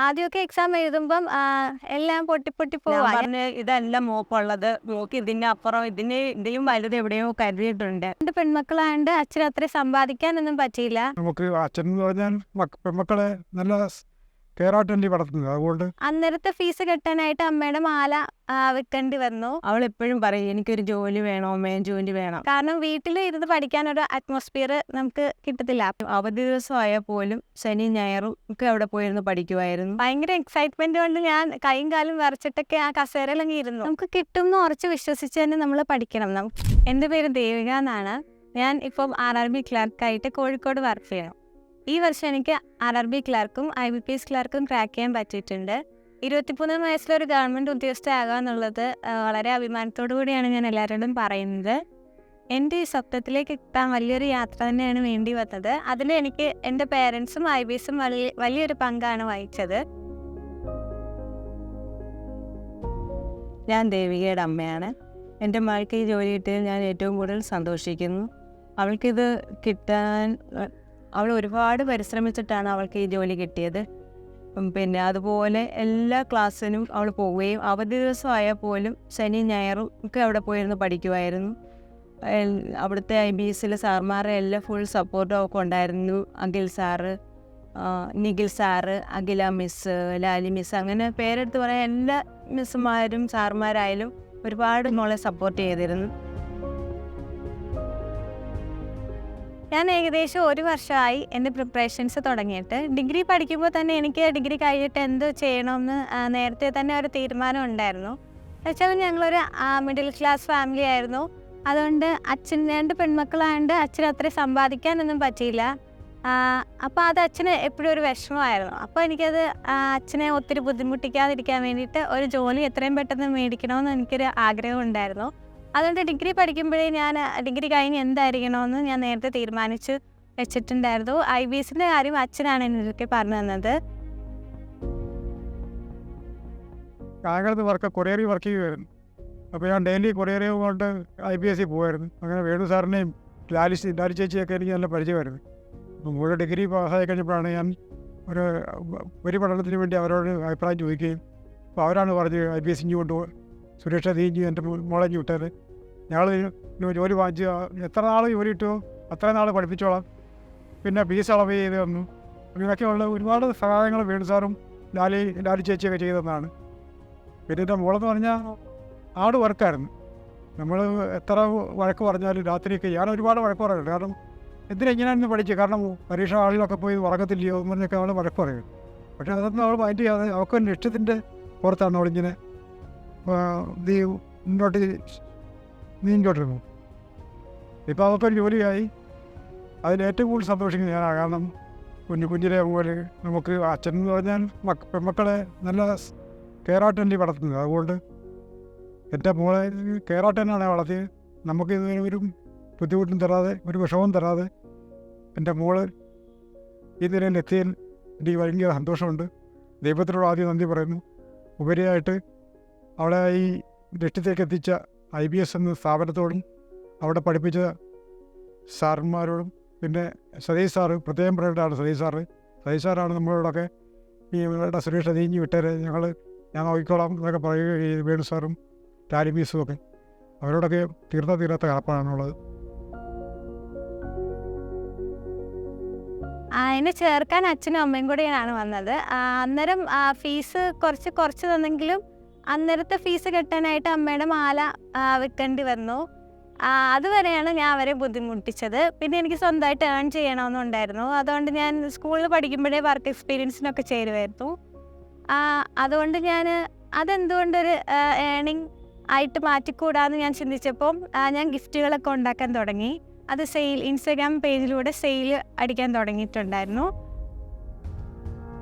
ആദ്യമൊക്കെ എക്സാം എഴുതുമ്പം എല്ലാം പൊട്ടി പൊട്ടി ഞാൻ പോവാ. പറഞ്ഞ് ഇതല്ല മോക്കുള്ളത്, മോക്ക് ഇതിന്റെ അപ്പുറം ഇതിന്റെയും വലുത് എവിടെയോ കരുതിയിട്ടുണ്ട്. 2 പെൺമക്കളായോണ്ട് അച്ഛന് അത്രയും സമ്പാദിക്കാനൊന്നും പറ്റിയില്ല. നമുക്ക് അച്ഛൻ എന്ന് പറഞ്ഞാൽ പെൺമക്കളെ നല്ല കെയറായിട്ടല്ലേ വളർത്തുന്നത്. അതുകൊണ്ട് അന്നേരത്തെ ഫീസ് കെട്ടാനായിട്ട് അമ്മയുടെ മാല വിൽക്കേണ്ടി വന്നു. അവൾ എപ്പോഴും പറയും എനിക്കൊരു ജോലി വേണം, അമ്മയും ജോലി വേണം. കാരണം വീട്ടിൽ ഇരുന്ന് പഠിക്കാനൊരു അറ്റ്മോസ്ഫിയർ നമുക്ക് കിട്ടത്തില്ല. അവധി ദിവസമായാൽ പോലും ശനി ഞായറും ഒക്കെ അവിടെ പോയിരുന്ന് പഠിക്കുമായിരുന്നു. ഭയങ്കര എക്സൈറ്റ്മെന്റ് കൊണ്ട് ഞാൻ കൈയും കാലും വരച്ചിട്ടൊക്കെ ആ കസേരയിലങ്ങ് ഇരുന്നു. നമുക്ക് കിട്ടും എന്ന് ഉറച്ച് വിശ്വസിച്ച് തന്നെ നമ്മൾ പഠിക്കണം. എൻ്റെ പേര് ദേവിക എന്നാണ്. ഞാൻ ഇപ്പം RRB ക്ലർക്കായിട്ട് കോഴിക്കോട് വർക്ക് ചെയ്യണം. ഈ വർഷം എനിക്ക് RRB ക്ലർക്കും IBPS ക്ലർക്കും ക്രാക്ക് ചെയ്യാൻ പറ്റിയിട്ടുണ്ട്. 23 വയസ്സിലൊരു ഗവൺമെൻറ് ഉദ്യോഗസ്ഥയാകുക എന്നുള്ളത് വളരെ അഭിമാനത്തോടു കൂടിയാണ് ഞാൻ എല്ലാവരോടും പറയുന്നത്. എൻ്റെ ഈ സ്വപ്നത്തിലേക്ക് എത്താൻ വലിയൊരു യാത്ര തന്നെയാണ് വേണ്ടി വന്നത്. അതിൽ എനിക്ക് എൻ്റെ പേരൻസും IBSും വലിയൊരു പങ്കാണ് വഹിച്ചത്. ഞാൻ ദേവികയുടെ അമ്മയാണ്. എൻ്റെ മകൾക്ക് ഈ ജോലി കിട്ടിയതിൽ ഞാൻ ഏറ്റവും കൂടുതൽ സന്തോഷിക്കുന്നു. അവൾക്കിത് കിട്ടാൻ അവൾ ഒരുപാട് പരിശ്രമിച്ചിട്ടാണ് അവൾക്ക് ഈ ജോലി കിട്ടിയത്. പിന്നെ അതുപോലെ എല്ലാ ക്ലാസ്സിനും അവൾ പോവുകയും അവധി ദിവസമായാൽ പോലും ശനി ഞായറും ഒക്കെ അവിടെ പോയിരുന്ന് പഠിക്കുമായിരുന്നു. അവിടുത്തെ IBSലെ സാർമാരെ എല്ലാം ഫുൾ സപ്പോർട്ടും ഒക്കെ ഉണ്ടായിരുന്നു. അഖിൽ സാറ്, നിഖിൽ സാറ്, അഖില മിസ്സ്, ലാലി മിസ്സ്, അങ്ങനെ പേരെടുത്ത് പറയാൻ എല്ലാ മിസ്സുമാരും സാറുമാരായാലും ഒരുപാട് മോളെ സപ്പോർട്ട് ചെയ്തിരുന്നു. ഞാൻ ഏകദേശം 1 വർഷമായി എൻ്റെ പ്രിപ്പറേഷൻസ് തുടങ്ങിയിട്ട്. ഡിഗ്രി പഠിക്കുമ്പോൾ തന്നെ എനിക്ക് ഡിഗ്രി കഴിഞ്ഞിട്ട് എന്ത് ചെയ്യണമെന്ന് നേരത്തെ തന്നെ ഒരു തീരുമാനം ഉണ്ടായിരുന്നു. എന്നുവെച്ചാൽ ഞങ്ങളൊരു മിഡിൽ ക്ലാസ് ഫാമിലി ആയിരുന്നു. അതുകൊണ്ട് 2 പെൺമക്കളായതുകൊണ്ട് അച്ഛന് അത്രയും സമ്പാദിക്കാനൊന്നും പറ്റിയില്ല. അപ്പോൾ അത് അച്ഛന് എപ്പോഴും ഒരു വിഷമമായിരുന്നു. അപ്പോൾ എനിക്കത് അച്ഛനെ ഒത്തിരി ബുദ്ധിമുട്ടിക്കാതിരിക്കാൻ വേണ്ടിയിട്ട് ഒരു ജോലി എത്രയും പെട്ടെന്ന് മേടിക്കണമെന്ന് എനിക്കൊരു ആഗ്രഹം ഉണ്ടായിരുന്നു. അതുകൊണ്ട് ഡിഗ്രി പഠിക്കുമ്പോഴേ ഞാൻ ഡിഗ്രി കഴിഞ്ഞ് എന്തായിരിക്കണമെന്ന് ഞാൻ നേരത്തെ തീരുമാനിച്ച് വെച്ചിട്ടുണ്ടായിരുന്നു. IBSൻ്റെ കാര്യം അച്ഛനാണ് എന്നൊക്കെ പറഞ്ഞു തന്നത്. കായംകുളത്ത് കൊറിയറിൽ വർക്ക് ചെയ്യുമായിരുന്നു. അപ്പോൾ ഞാൻ ഡെയിലി കൊറിയറിൽ കൊണ്ട് IBSൽ പോകുമായിരുന്നു. അങ്ങനെ വേണു സാറിനെയും ലാലി ചേച്ചിയൊക്കെ എനിക്ക് നല്ല പരിചയമായിരുന്നു. അപ്പോൾ മുഴുവൻ ഡിഗ്രി പാസ്സായി കഴിഞ്ഞപ്പോഴാണ് ഞാൻ ഒരു പഠനത്തിന് വേണ്ടി അവരോട് അഭിപ്രായം ചോദിക്കുകയും അപ്പോൾ അവരാണ് പറഞ്ഞത് IBS ഇഞ്ഞു കൊണ്ടുപോകും, സുരേഷ നീ ഇഞ്ഞു എൻ്റെ മോളെ ഇഞ്ഞു വിട്ടത്, ഞങ്ങൾ ജോലി വാങ്ങിച്ച് എത്ര നാൾ ജോലി കിട്ടുമോ അത്ര നാൾ പഠിപ്പിച്ചോളാം, പിന്നെ ഫീസ് അളവ് ചെയ്ത് തന്നു. ഇങ്ങനെയൊക്കെയുള്ള ഒരുപാട് സഹായങ്ങൾ വേണു സാറും ലാലി ചേച്ചിയൊക്കെ ചെയ്തതെന്നാണ്. പിന്നെ എൻ്റെ മോളെന്ന് പറഞ്ഞാൽ ആട് വർക്കായിരുന്നു. നമ്മൾ എത്ര വഴക്ക് പറഞ്ഞാലും രാത്രിയൊക്കെ ഞാൻ ഒരുപാട് വഴക്ക് പറയുന്നുണ്ട്. കാരണം എന്തിനെങ്ങനെയാണെന്ന് പഠിച്ചു, കാരണം പരീക്ഷ ആളിലൊക്കെ പോയി ഉറക്കത്തില്ലയോ എന്ന് പറഞ്ഞൊക്കെ അവൾ വഴക്ക് പറയും. പക്ഷേ അതൊന്നും അവൾ മൈൻഡ് ചെയ്യാതെ അവൾക്ക് ലക്ഷ്യത്തിൻ്റെ പുറത്താണ് അവളിങ്ങനെ മുന്നോട്ട് നീങ്ങിക്കൊണ്ടിരുന്നു. ഇപ്പോൾ അവൾക്കൊരു ജോലിയായി. അതിലേറ്റവും കൂടുതൽ സന്തോഷിക്കുന്നത് ഞാനാണ്. കാരണം കുഞ്ഞിലെ പോലെ നമുക്ക് അച്ഛൻ എന്ന് പറഞ്ഞാൽ പെൺമക്കളെ നല്ല കെയറായിട്ടല്ലേ വളർത്തുന്നത്. അതുകൊണ്ട് എൻ്റെ മോളെ കെയറായിട്ട് തന്നെയാണ് വളർത്തിയത്. നമുക്ക് ഒരു ബുദ്ധിമുട്ടും തരാതെ ഒരു വിഷമവും തരാതെ എൻ്റെ മോള് ഈ നിലയിൽ എത്തിയതിൽ എനിക്ക് ഭയങ്കര സന്തോഷമുണ്ട്. ദൈവത്തിനോട് ആദ്യം നന്ദി പറയുന്നു. ഉപരിയായിട്ട് അവളെ ഈ ലക്ഷ്യത്തേക്ക് എത്തിച്ച IBS എന്ന സ്ഥാപനത്തോടും അവിടെ പഠിപ്പിച്ച സാറന്മാരോടും പിന്നെ സതീഷ് സാറ് പ്രത്യേകം പറയേണ്ടതാണ്. സതീഷ് സാറാണ് നമ്മളോടൊക്കെ ഈ ഇവരുടെ സുരേഷ് നീങ്ങി വിട്ടേരെ ഞാൻ നോക്കിക്കോളാം എന്നൊക്കെ പറയുകയും വേണു സാറും ലാലി മിസ്സും ഒക്കെ അവരോടൊക്കെ തീരാത്ത കടപ്പാടാണുള്ളത്. എന്നെ ചേർക്കാൻ അച്ഛനും അമ്മയും കൂടെയാണ് വന്നത്. അന്നേരം ഫീസ് കുറച്ച് തന്നെങ്കിലും അന്നേരത്തെ ഫീസ് കെട്ടാനായിട്ട് അമ്മയുടെ മാല വിൽക്കേണ്ടി വന്നു. അതുവരെയാണ് ഞാൻ അവരെ ബുദ്ധിമുട്ടിച്ചത്. പിന്നെ എനിക്ക് സ്വന്തമായിട്ട് ഏൺ ചെയ്യണമെന്നുണ്ടായിരുന്നു. അതുകൊണ്ട് ഞാൻ സ്കൂളിൽ പഠിക്കുമ്പോഴേ വർക്ക് എക്സ്പീരിയൻസിനൊക്കെ ചേരുമായിരുന്നു. അതുകൊണ്ട് ഞാൻ അതെന്തുകൊണ്ടൊരു ഏണിങ് ആയിട്ട് മാറ്റിക്കൂടാന്ന് ഞാൻ ചിന്തിച്ചപ്പോൾ ഞാൻ ഗിഫ്റ്റുകളൊക്കെ ഉണ്ടാക്കാൻ തുടങ്ങി. അത് ഇൻസ്റ്റാഗ്രാം പേജിലൂടെ സെയിൽ അടിക്കാൻ തുടങ്ങിയിട്ടുണ്ടായിരുന്നു.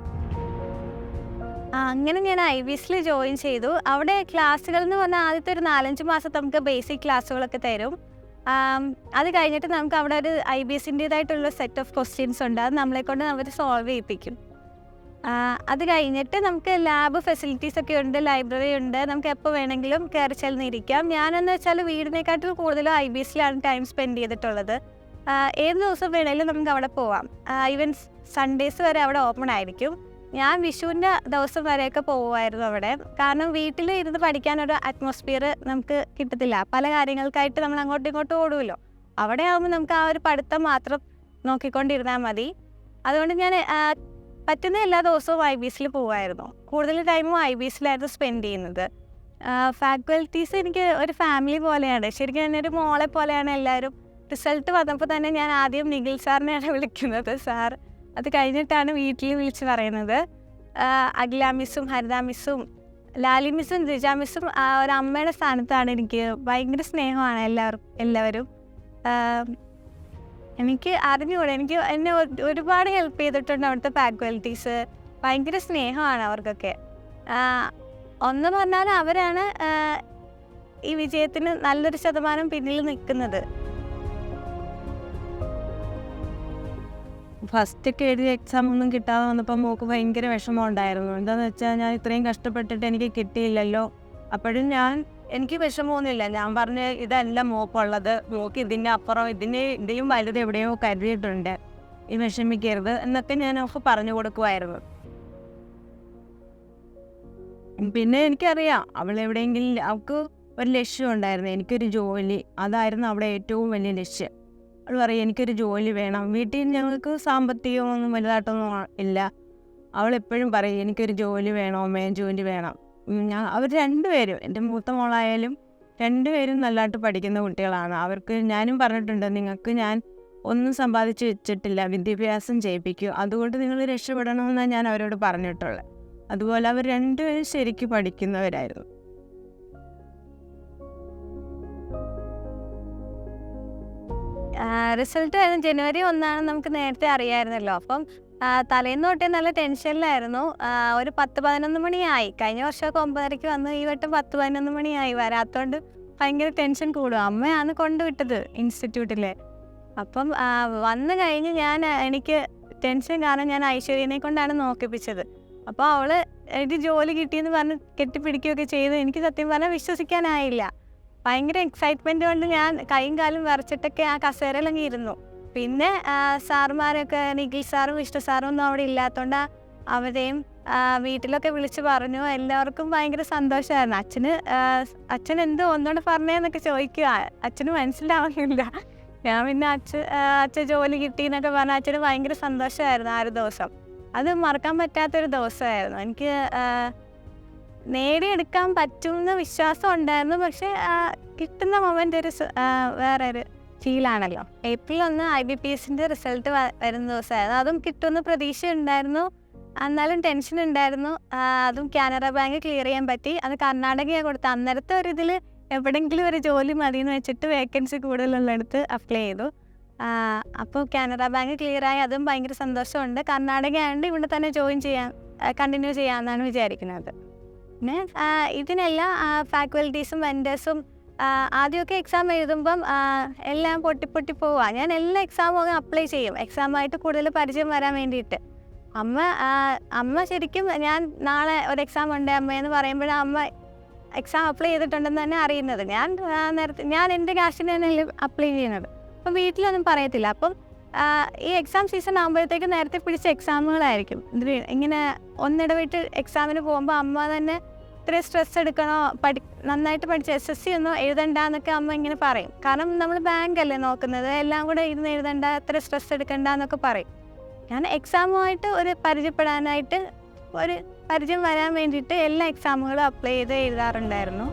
അങ്ങനെ ഞാൻ IBSൽ ജോയിൻ ചെയ്തു. അവിടെ ക്ലാസ്സുകൾ എന്ന് പറഞ്ഞാൽ ആദ്യത്തെ ഒരു 4-5 മാസത്തെ നമുക്ക് ബേസിക് ക്ലാസ്സുകളൊക്കെ തരും. അത് കഴിഞ്ഞിട്ട് നമുക്ക് അവിടെ ഒരു IBSൻ്റേതായിട്ടുള്ള സെറ്റ് ഓഫ് ക്വസ്റ്റ്യൻസ് ഉണ്ട്. അത് നമ്മളെക്കൊണ്ട് അവർ സോൾവ് ചെയ്യിപ്പിക്കും. അത് കഴിഞ്ഞിട്ട് നമുക്ക് ലാബ് ഫെസിലിറ്റീസ് ഒക്കെ ഉണ്ട്, ലൈബ്രറി ഉണ്ട്, നമുക്ക് എപ്പോൾ വേണമെങ്കിലും കയറി ചെന്നിരിക്കാം. ഞാനെന്ന് വെച്ചാൽ വീടിനെക്കാട്ടിൽ കൂടുതലും IBSലാണ് ടൈം സ്പെൻഡ് ചെയ്തിട്ടുള്ളത്. ഏത് ദിവസം വേണമെങ്കിലും നമുക്ക് അവിടെ പോവാം. ഈവൻ സൺഡേസ് വരെ അവിടെ ഓപ്പൺ ആയിരിക്കും. ഞാൻ വിഷുവിൻ്റെ ദിവസം വരെയൊക്കെ പോകുമായിരുന്നു അവിടെ. കാരണം വീട്ടിൽ ഇരുന്ന് പഠിക്കാനൊരു അറ്റ്മോസ്ഫിയർ നമുക്ക് കിട്ടത്തില്ല. പല കാര്യങ്ങൾക്കായിട്ട് നമ്മൾ അങ്ങോട്ടും ഇങ്ങോട്ടും ഓടുമല്ലോ. അവിടെ ആകുമ്പോൾ നമുക്ക് ആ ഒരു പഠിത്തം മാത്രം നോക്കിക്കൊണ്ടിരുന്നാൽ മതി. അതുകൊണ്ട് ഞാൻ പറ്റുന്ന എല്ലാ ദിവസവും IBSൽ പോകുമായിരുന്നു. കൂടുതൽ ടൈമും IBSലായിരുന്നു സ്പെൻഡ് ചെയ്യുന്നത്. ഫാക്കൽറ്റീസ് എനിക്ക് ഒരു ഫാമിലി പോലെയാണ്. ശരിക്കും തന്നെ ഒരു മോളെ പോലെയാണ് എല്ലാവരും. റിസൾട്ട് വന്നപ്പോൾ തന്നെ ഞാൻ ആദ്യം നിഖിൽ സാറിനെയാണ് വിളിക്കുന്നത്. സാർ അത് കഴിഞ്ഞിട്ടാണ് വീട്ടിൽ വിളിച്ച് പറയുന്നത്. അഖില മിസ്സും ഹരിത മിസ്സും ലാലി മിസ്സും ദ്വിജ മിസ്സും ഒരു അമ്മയുടെ സ്ഥാനത്താണ്. എനിക്ക് ഭയങ്കര സ്നേഹമാണ് എല്ലാവരും. എനിക്ക് അറിഞ്ഞുകൂടെ, എനിക്ക് എന്നെ ഒരുപാട് ഹെൽപ്പ് ചെയ്തിട്ടുണ്ട് അവിടുത്തെ ഫാക്കൽറ്റീസ്. ഭയങ്കര സ്നേഹമാണ് അവർക്കൊക്കെ. ഒന്ന് പറഞ്ഞാൽ അവരാണ് ഈ വിജയത്തിന് നല്ലൊരു ശതമാനം പിന്നിൽ നിൽക്കുന്നത്. ഫസ്റ്റൊക്കെ എഴുതിയ എക്സാം ഒന്നും കിട്ടാതെ വന്നപ്പോൾ മോൾക്ക് ഭയങ്കര വിഷമം ഉണ്ടായിരുന്നു. എന്താണെന്ന് വെച്ചാൽ ഞാൻ ഇത്രയും കഷ്ടപ്പെട്ടിട്ട് എനിക്ക് കിട്ടിയില്ലല്ലോ. അപ്പോഴും എനിക്ക് വിഷമമൊന്നുമില്ല. ഞാൻ പറഞ്ഞ് ഇതല്ല മോക്കുള്ളത്, മോക്ക് ഇതിൻ്റെ അപ്പുറം ഇതിൻ്റെയും വലുത് എവിടെയോ കരുതിയിട്ടുണ്ട്, ഈ വിഷമിക്കരുത് എന്നൊക്കെ ഞാൻ അവൾക്ക് പറഞ്ഞു കൊടുക്കുമായിരുന്നു. പിന്നെ എനിക്കറിയാം അവളെവിടെയെങ്കിലും അവൾക്ക് ഒരു ലക്ഷ്യം ഉണ്ടായിരുന്നു, എനിക്കൊരു ജോലി. അതായിരുന്നു അവിടെ ഏറ്റവും വലിയ ലക്ഷ്യം. അവൾ പറയും എനിക്കൊരു ജോലി വേണം. വീട്ടിൽ ഞങ്ങൾക്ക് സാമ്പത്തികമൊന്നും വലുതായിട്ടൊന്നും ഇല്ല. അവളെപ്പോഴും പറയും എനിക്കൊരു ജോലി വേണം, അമ്മേ ജോലി വേണം. അവർ രണ്ടുപേരും, എൻ്റെ മൂത്ത മോളായാലും രണ്ടുപേരും നല്ലതായിട്ട് പഠിക്കുന്ന കുട്ടികളാണ്. അവർക്ക് ഞാനും പറഞ്ഞിട്ടുണ്ട്, നിങ്ങൾക്ക് ഞാൻ ഒന്നും സമ്പാദിച്ച് വെച്ചിട്ടില്ല, വിദ്യാഭ്യാസം ചെയ്യിപ്പിക്കൂ, അതുകൊണ്ട് നിങ്ങൾ രക്ഷപ്പെടണമെന്നാണ് ഞാൻ അവരോട് പറഞ്ഞിട്ടുള്ളത്. അതുപോലെ അവർ രണ്ടുപേരും ശരിക്കും പഠിക്കുന്നവരായിരുന്നു. റിസൾട്ട് വരുന്നത് ജനുവരി 1 നമുക്ക് നേരത്തെ അറിയാമായിരുന്നല്ലോ. അപ്പം തലേന്ന് തൊട്ടേ നല്ല ടെൻഷനിലായിരുന്നു. ഒരു 10-11 മണിയായി. കഴിഞ്ഞ വർഷമൊക്കെ 9:30 വന്നു, ഈ വട്ടം 10-11 മണിയായി. വരാത്തതുകൊണ്ട് ഭയങ്കര ടെൻഷൻ കൂടും. അമ്മയാണ് കൊണ്ടുവിട്ടത് ഇൻസ്റ്റിറ്റ്യൂട്ടിൽ. അപ്പം വന്നു കഴിഞ്ഞ് എനിക്ക് ടെൻഷൻ കാരണം ഞാൻ ഐശ്വര്യനെ കൊണ്ടാണ് നോക്കിപ്പിച്ചത്. അപ്പോൾ അവൾ എനിക്ക് ജോലി കിട്ടിയെന്ന് പറഞ്ഞ് കെട്ടിപ്പിടിക്കുകയൊക്കെ ചെയ്ത് എനിക്ക് സത്യം പറഞ്ഞാൽ വിശ്വസിക്കാനായില്ല. ഭയങ്കര എക്സൈറ്റ്മെൻറ്റ് കൊണ്ട് ഞാൻ കൈയും കാലും വിറച്ചിട്ടൊക്കെ ആ കസേരയിലങ്ങ് ഇരുന്നു. പിന്നെ സാറുമാരൊക്കെ നിഖിൽ സാറും വിഷ്ണു സാറും ഒന്നും അവിടെ ഇല്ലാത്തതുകൊണ്ട് അവരെയും വീട്ടിലൊക്കെ വിളിച്ച് പറഞ്ഞു. എല്ലാവർക്കും ഭയങ്കര സന്തോഷമായിരുന്നു. അച്ഛൻ എന്തോ ഒന്നുകൂടെ പറഞ്ഞേന്നൊക്കെ ചോദിക്കുക. അച്ഛന് മനസ്സിലാവുന്നില്ല. ഞാൻ പിന്നെ അച്ഛൻ ജോലി കിട്ടിയെന്നൊക്കെ പറഞ്ഞാൽ അച്ഛന് ഭയങ്കര സന്തോഷമായിരുന്നു. ആ ഒരു ദിവസം അത് മറക്കാൻ പറ്റാത്തൊരു ദിവസമായിരുന്നു. എനിക്ക് നേടിയെടുക്കാൻ പറ്റുമെന്ന് വിശ്വാസം ഉണ്ടായിരുന്നു. പക്ഷേ കിട്ടുന്ന മൊമെൻ്റ് വേറെ ഒരു ഫീലാണല്ലോ. April 1 IBPSൻ്റെ റിസൾട്ട് വരുന്ന ദിവസമായിരുന്നു. അതും കിട്ടുമെന്ന് പ്രതീക്ഷ ഉണ്ടായിരുന്നു, എന്നാലും ടെൻഷൻ ഉണ്ടായിരുന്നു. അതും കാനറ ബാങ്ക് ക്ലിയർ ചെയ്യാൻ പറ്റി. അത് കർണാടകയാണ് കൊടുത്തത്. അന്നേരത്തെ ഒരു ഇതിൽ എവിടെയെങ്കിലും ഒരു ജോലി മതിയെന്ന് വെച്ചിട്ട് വേക്കൻസി കൂടുതലുള്ളിടത്ത് അപ്ലൈ ചെയ്തു. അപ്പോൾ കാനറ ബാങ്ക് ക്ലിയറായി. അതും ഭയങ്കര സന്തോഷമുണ്ട്. കർണാടക ആയതുകൊണ്ട് ഇവിടെ തന്നെ കണ്ടിന്യൂ ചെയ്യാമെന്നാണ് വിചാരിക്കുന്നത്. പിന്നെ ഇതിനെല്ലാം ഫാക്കൽറ്റീസും വെൻഡേഴ്സും ആദ്യമൊക്കെ എക്സാം എഴുതുമ്പം എല്ലാം പൊട്ടി പോവുക. ഞാൻ എല്ലാ എക്സാമും അപ്ലൈ ചെയ്യും, എക്സാമായിട്ട് കൂടുതൽ പരിചയം വരാൻ വേണ്ടിയിട്ട്. അമ്മ ശരിക്കും ഞാൻ നാളെ ഒരു എക്സാം ഉണ്ട് അമ്മയെന്ന് പറയുമ്പോഴാണ് അമ്മ എക്സാം അപ്ലൈ ചെയ്തിട്ടുണ്ടെന്ന് തന്നെ അറിയുന്നത്. ഞാൻ എൻ്റെ കാശിന് തന്നെ അപ്ലൈ ചെയ്യുന്നത്. അപ്പം വീട്ടിലൊന്നും പറയത്തില്ല. അപ്പം ഈ എക്സാം സീസൺ ആകുമ്പോഴത്തേക്ക് നേരത്തെ പിടിച്ച എക്സാമുകളായിരിക്കും. ഇങ്ങനെ ഒന്നിടവിട്ട് എക്സാമിന് പോകുമ്പോൾ അമ്മ തന്നെ ഇത്രയും സ്ട്രെസ് എടുക്കണോ, നന്നായിട്ട് പഠിച്ച് SSC ഒന്നും എഴുതണ്ടെന്നൊക്കെ അമ്മ ഇങ്ങനെ പറയും. കാരണം നമ്മൾ ബാങ്കല്ലേ നോക്കുന്നത്, എല്ലാം കൂടെ ഇരുന്ന് എഴുതണ്ട, ഇത്ര സ്ട്രെസ് എടുക്കണ്ട എന്നൊക്കെ പറയും. ഞാൻ എക്സാമുമായിട്ട് ഒരു പരിചയപ്പെടാനായിട്ട്, ഒരു പരിചയം വരാൻ വേണ്ടിയിട്ട് എല്ലാ എക്സാമുകളും അപ്ലൈ ചെയ്ത് എഴുതാറുണ്ടായിരുന്നു.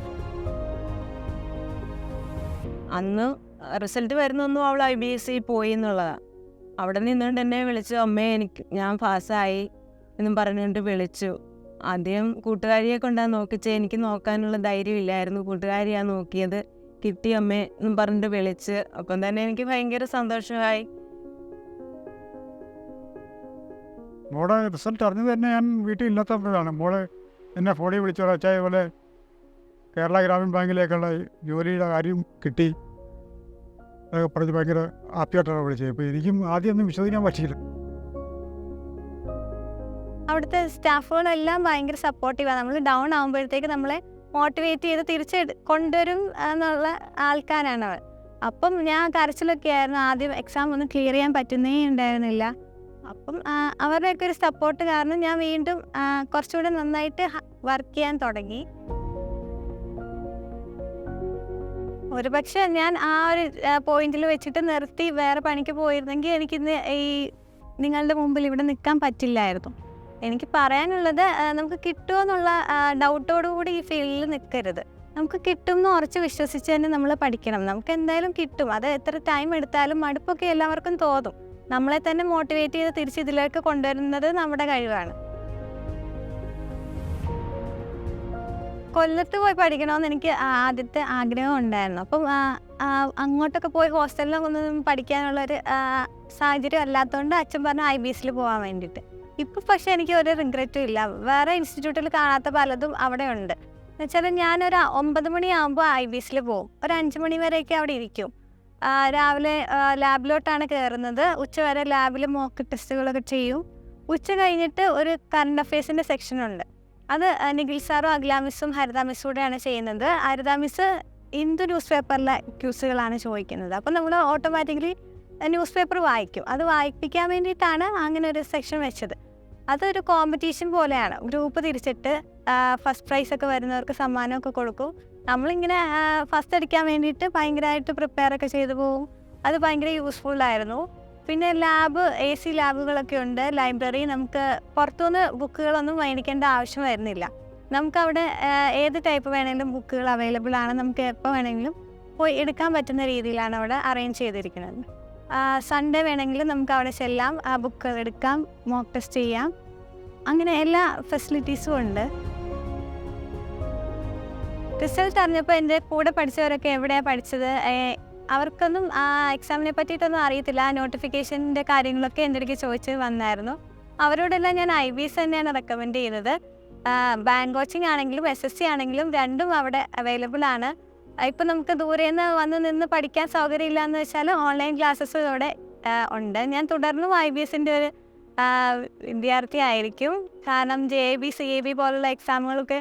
അന്ന് റിസൾട്ട് വരുന്നൊന്നും അവൾ IBSc പോയി എന്നുള്ളതാണ്. അവിടെ നിന്നുകൊണ്ട് എന്നെ വിളിച്ചു, അമ്മേ ഞാൻ പാസ്സായി എന്നും പറഞ്ഞുകൊണ്ട് വിളിച്ചു. ആദ്യം കൂട്ടുകാരിയെ കൊണ്ടാണ് നോക്കിച്ചത്. എനിക്ക് നോക്കാനുള്ള ധൈര്യം ഇല്ലായിരുന്നു. കൂട്ടുകാരിയാണ് നോക്കിയത്. കിട്ടി അമ്മേ എന്നും പറഞ്ഞിട്ട് വിളിച്ച്. അപ്പം തന്നെ എനിക്ക് ഭയങ്കര സന്തോഷമായി. മോളെ റിസൾട്ട് അറിഞ്ഞത് തന്നെ ഞാൻ വീട്ടിൽ ഇല്ലാത്തപ്പോഴാണ്. മോളെ എന്നെ ഫോണിൽ വിളിച്ചു വെച്ചാൽ പോലെ കേരള ഗ്രാമീൺ ബാങ്കിലേക്കുള്ള ജോലിയുടെ കാര്യം കിട്ടി അതൊക്കെ പറഞ്ഞ് ഭയങ്കര ഹാപ്പിയായിട്ടാണ് വിളിച്ചത്. ഇപ്പോൾ എനിക്കും ആദ്യമൊന്നും വിശ്വസിക്കാൻ പറ്റിയില്ല. അവിടുത്തെ സ്റ്റാഫുകളെല്ലാം ഭയങ്കര സപ്പോർട്ടീവാണ്. നമ്മൾ ഡൗൺ ആകുമ്പോഴത്തേക്ക് നമ്മളെ മോട്ടിവേറ്റ് ചെയ്ത് കൊണ്ടുവരും എന്നുള്ള ആൾക്കാരാണ് അവർ. അപ്പം ഞാൻ കരച്ചിലൊക്കെ ആയിരുന്നു. ആദ്യം എക്സാം ഒന്നും ക്ലിയർ ചെയ്യാൻ പറ്റുന്നേ ഉണ്ടായിരുന്നില്ല. അപ്പം അവരുടെയൊക്കെ ഒരു സപ്പോർട്ട് കാരണം ഞാൻ വീണ്ടും കുറച്ചുകൂടെ നന്നായിട്ട് വർക്ക് ചെയ്യാൻ തുടങ്ങി. ഒരുപക്ഷെ ഞാൻ ആ ഒരു പോയിന്റിൽ വെച്ചിട്ട് നിർത്തി വേറെ പണിക്ക് പോയിരുന്നെങ്കിൽ എനിക്കിന്ന് ഈ നിങ്ങളുടെ മുമ്പിൽ ഇവിടെ നിൽക്കാൻ പറ്റില്ലായിരുന്നു. എനിക്ക് പറയാനുള്ളത് നമുക്ക് കിട്ടുമോ എന്നുള്ള ഡൗട്ടോടുകൂടി ഈ ഫീൽഡിൽ നിൽക്കരുത്. നമുക്ക് കിട്ടും എന്ന് ഉറച്ച് വിശ്വസിച്ച് തന്നെ നമ്മൾ പഠിക്കണം. നമുക്ക് എന്തായാലും കിട്ടും. അത് എത്ര ടൈം എടുത്താലും മടുപ്പൊക്കെ എല്ലാവർക്കും തോന്നും. നമ്മളെ തന്നെ മോട്ടിവേറ്റ് ചെയ്ത് തിരിച്ച് ഇതിലേക്ക് കൊണ്ടുവരുന്നത് നമ്മുടെ കഴിവാണ്. കൊല്ലത്ത് പോയി പഠിക്കണമെന്ന് എനിക്ക് ആദ്യത്തെ ആഗ്രഹം ഉണ്ടായിരുന്നു. അപ്പം അങ്ങോട്ടൊക്കെ പോയി ഹോസ്റ്റലിലൊന്നും പഠിക്കാനുള്ളൊരു സാഹചര്യം അല്ലാത്തതുകൊണ്ട് അച്ഛൻ പറഞ്ഞു IBSൽ പോകാൻ വേണ്ടിയിട്ട്. ഇപ്പം പക്ഷേ എനിക്ക് ഒരു റിഗ്രറ്റും ഇല്ല. വേറെ ഇൻസ്റ്റിറ്റ്യൂട്ടിൽ കാണാത്ത പലതും അവിടെ ഉണ്ട്. എന്നുവെച്ചാൽ ഞാനൊരു 9 മണിയാകുമ്പോൾ IBSൽ പോകും. ഒരു 5 മണി വരെയൊക്കെ അവിടെ ഇരിക്കും. രാവിലെ ലാബിലോട്ടാണ് കയറുന്നത്. ഉച്ചവരെ ലാബിൽ മോക്ക് ടെസ്റ്റുകളൊക്കെ ചെയ്യും. ഉച്ച കഴിഞ്ഞിട്ട് ഒരു കറണ്ട് അഫയേഴ്സിൻ്റെ സെക്ഷനുണ്ട്. അത് നിഖിൽ സാറും അഖില മിസ്സും ഹരിത മിസ്സും കൂടെയാണ് ചെയ്യുന്നത്. ഹരിത മിസ്സ് ഹിന്ദു ന്യൂസ് പേപ്പറിലെ ക്യൂസുകളാണ് ചോദിക്കുന്നത്. അപ്പം നമ്മൾ ഓട്ടോമാറ്റിക്കലി ന്യൂസ് പേപ്പർ വായിക്കും. അത് വായിപ്പിക്കാൻ വേണ്ടിയിട്ടാണ് അങ്ങനെ ഒരു സെക്ഷൻ വെച്ചത്. അതൊരു കോമ്പറ്റീഷൻ പോലെയാണ്. ഗ്രൂപ്പ് തിരിച്ചിട്ട് ഫസ്റ്റ് പ്രൈസൊക്കെ വരുന്നവർക്ക് സമ്മാനമൊക്കെ കൊടുക്കും. നമ്മളിങ്ങനെ ഫസ്റ്റ് അടിക്കാൻ വേണ്ടിയിട്ട് ഭയങ്കരമായിട്ട് പ്രിപ്പയർ ഒക്കെ ചെയ്തു പോകും. അത് ഭയങ്കര യൂസ്ഫുള്ളായിരുന്നു. പിന്നെ ലാബ് AC ലാബുകളൊക്കെ ഉണ്ട്. ലൈബ്രറി നമുക്ക് പുറത്തുനിന്ന് ബുക്കുകളൊന്നും മേടിക്കേണ്ട ആവശ്യം വരുന്നില്ല. നമുക്കവിടെ ഏത് ടൈപ്പ് വേണമെങ്കിലും ബുക്കുകൾ അവൈലബിൾ ആണ്. നമുക്ക് എപ്പോൾ വേണമെങ്കിലും പോയി എടുക്കാൻ പറ്റുന്ന രീതിയിലാണ് അവിടെ അറേഞ്ച് ചെയ്തിരിക്കുന്നത്. സൺഡേ വേണമെങ്കിലും നമുക്ക് അവിടെ ചെല്ലാം, ബുക്കുകൾ എടുക്കാം, മോക്ക് ടെസ്റ്റ് ചെയ്യാം. അങ്ങനെ എല്ലാ ഫെസിലിറ്റീസും ഉണ്ട്. റിസൾട്ട് അറിഞ്ഞപ്പോൾ എൻ്റെ കൂടെ പഠിച്ചവരൊക്കെ എവിടെയാണ് പഠിച്ചത്, അവർക്കൊന്നും ആ എക്സാമിനെ പറ്റിയിട്ടൊന്നും അറിയത്തില്ല. നോട്ടിഫിക്കേഷൻ്റെ കാര്യങ്ങളൊക്കെ എൻ്റെ അടുക്ക് ചോദിച്ച് വന്നായിരുന്നു. അവരോടെല്ലാം ഞാൻ IBS തന്നെയാണ് റെക്കമെൻഡ് ചെയ്യുന്നത്. ബാങ്ക് കോച്ചിങ് ആണെങ്കിലും SSC ആണെങ്കിലും രണ്ടും അവിടെ അവൈലബിൾ ആണ്. ഇപ്പം നമുക്ക് ദൂരെ നിന്ന് നിന്ന് പഠിക്കാൻ സൗകര്യമില്ല എന്ന് വെച്ചാൽ ഓൺലൈൻ ക്ലാസ്സസ് ഇവിടെ ഉണ്ട്. ഞാൻ തുടർന്നും IBSൻ്റെ ഒരു വിദ്യാർത്ഥി ആയിരിക്കും. കാരണം JAB CAB പോലുള്ള എക്സാമുകളൊക്കെ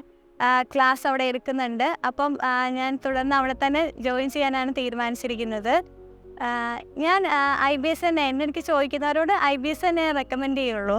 ക്ലാസ് അവിടെ എടുക്കുന്നുണ്ട്. അപ്പം ഞാൻ തുടർന്ന് അവിടെ തന്നെ ജോയിൻ ചെയ്യാനാണ് തീരുമാനിച്ചിരിക്കുന്നത്. ഞാൻ IBS തന്നെ, എനിക്ക് ചോദിക്കുന്നവരോട് IBS തന്നെ റെക്കമെൻഡ് ചെയ്യുള്ളൂ.